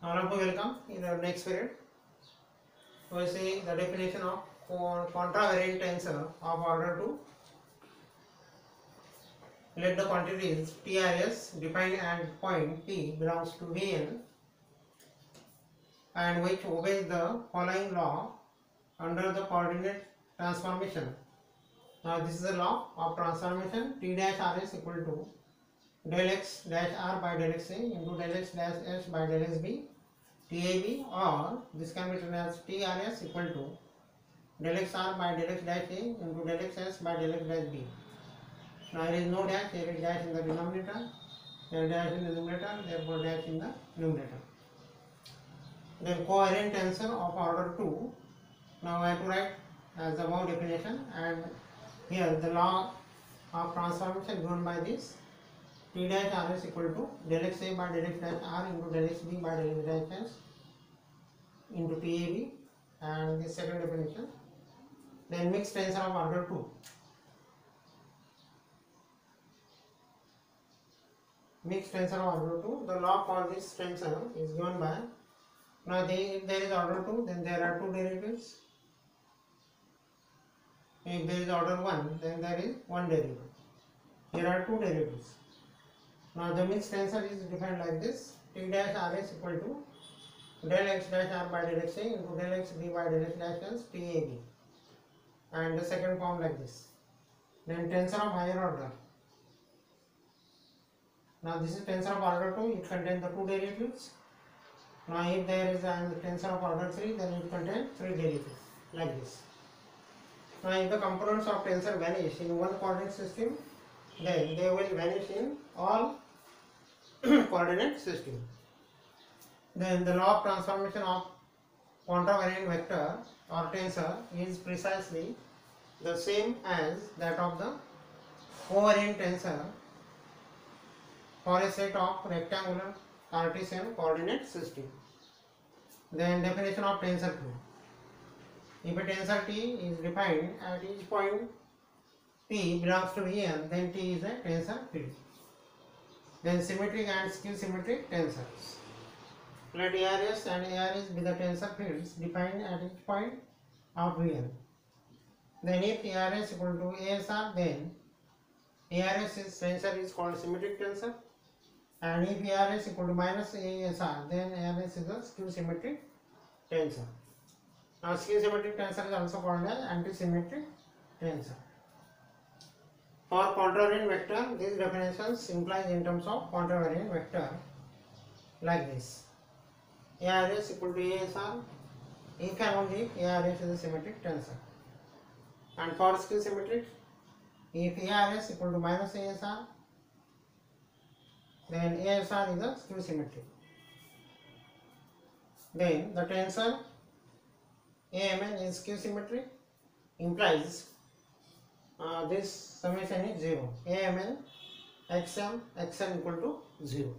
All of you welcome. In the next period, we will see the definition of contravariant tensor of order 2. Let the quantities TRS defined at point P belongs to Vn and which obeys the following law under the coordinate transformation. Now this is the law of transformation. T dash Rs equal to del x dash R by del x A into del x dash S by del x B TAB, or this can be written as TRS equal to del x R by del x dash A into del x S by del x dash B. Now there is no dash, there is dash in the denominator, there is dash in the numerator, therefore dash in the numerator. Then covariant tensor of order 2. Now I have to write as the above definition, and here the law of transformation given by this. T dash R is equal to del x A by del x dash R into del x B by del x dash S into TAB, and the second definition. Then mixed tensor of order 2. Mixed tensor of order 2. The law for this tensor is given by, now if there is order 2, then there are two derivatives. If there is order 1, then there is one derivative. Here are two derivatives. Now the mixed tensor is defined like this. T dash R is equal to del x dash R by del x A into del x B by del x dash S TAB, and the second form like this. Then tensor of higher order. Now this is tensor of order 2, it contains the two derivatives. Now if there is a tensor of order 3, then it contains three derivatives like this. Now if the components of tensor vanish in one coordinate system, then they will vanish in all coordinate system. Then the law of transformation of contravariant vector or tensor is precisely the same as that of the covariant tensor for a set of rectangular Cartesian coordinate system. Then definition of tensor Q. If a tensor T is defined at each point P belongs to Vn, then T is a tensor T. Then symmetric and skew symmetric tensors. Let ARS and ARS be the tensor fields defined at each point of Vn. Then if ARS equal to ASR, then ARS tensor is called symmetric tensor, and if ARS equal to minus ASR, then ARS is a skew symmetric tensor. Now skew symmetric tensor is also called as antisymmetric tensor. For contravariant vector, these definitions implies in terms of contravariant vector like this. ARS equal to ASR, if and only if ARS is a symmetric tensor. And for skew symmetric, if ARS equal to minus ASR, then ASR is a skew symmetric. Then the tensor AMN is skew symmetric, implies this summation is 0. AMN XM XN equal to 0.